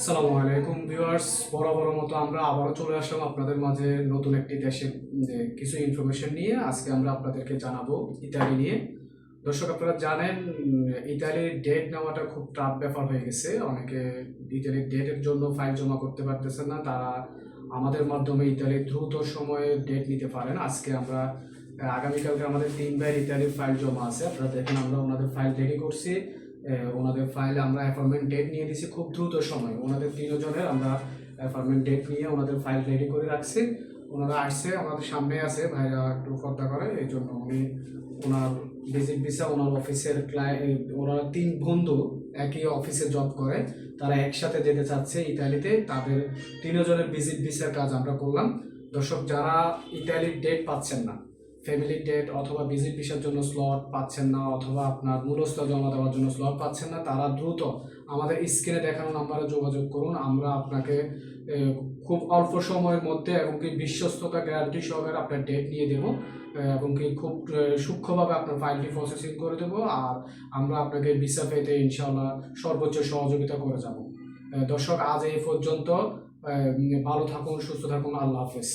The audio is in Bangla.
আসসালামু আলাইকুম ভিউয়ার্স, বরাবর মতো আমরা আবারও চলে আসলাম আপনাদের মাঝে নতুন একটি দেশের কিছু ইনফরমেশন নিয়ে। আজকে আমরা আপনাদেরকে জানাবো ইতালি নিয়ে। দর্শক, আপনারা জানেন ইতালির ডেট নেওয়াটা খুব টাফ ব্যাপার হয়ে গেছে। অনেকে ইতালির ডেটের জন্য ফাইল জমা করতে পারতেছে না। তারা আমাদের মাধ্যমে ইতালির দ্রুত সময়ে ডেট নিতে পারেন। আজকে আমরা আগামীকালকে আমাদের 3 ভাইয়ের ইতালির ফাইল জমা আছে। আপনারা দেখেন, আমরা ওনাদের ফাইল রেডি করছি। ওনাদের ফাইলে আমরা অ্যাপয়েন্টমেন্ট ডেট নিয়ে দিছি খুব দ্রুত সময়। ওনাদের 3 জনের আমরা অ্যাপয়েন্টমেন্ট ডেট নিয়ে ওনাদের ফাইল রেডি করে রাখছি। ওনারা আসছে, আমাদের সামনে আছে, ভাইরা একটু পর্দা করে, এই জন্য উনি ওনার ভিজিট ভিসা, ওনার অফিসের ওনারা 3 বন্ধু একই অফিসে জব করে, তারা একসাথে যেতে চাচ্ছে ইতালিতে। তাদের 3 জনের ভিজিট ভিসার কাজ আমরা করলাম। দর্শক, যারা ইতালির ডেট পাচ্ছেন না, ফ্যামিলি ডেট অথবা ভিজিট ভিসার জন্য স্লট পাচ্ছেন না, অথবা আপনার মূলস্থ জমা দেওয়ার জন্য স্লট পাচ্ছেন না, তারা দ্রুত আমাদের স্ক্রিনে দেখানো নাম্বারে যোগাযোগ করুন। আমরা আপনাকে খুব অল্প সময়ের মধ্যে এবং কি বিশ্বস্ততা গ্যারান্টি সহকারে আপনার ডেট নিয়ে দেবো, এবং কি খুব সূক্ষ্মভাবে আপনার ফাইলটি প্রসেসিং করে দেবো। আর আমরা আপনাকে ভিসা পেতে ইনশাআল্লাহ সর্বোচ্চ সহযোগিতা করে যাব। দর্শক, আজ এই পর্যন্ত। ভালো থাকুন, সুস্থ থাকুন, আল্লাহ হাফেজ।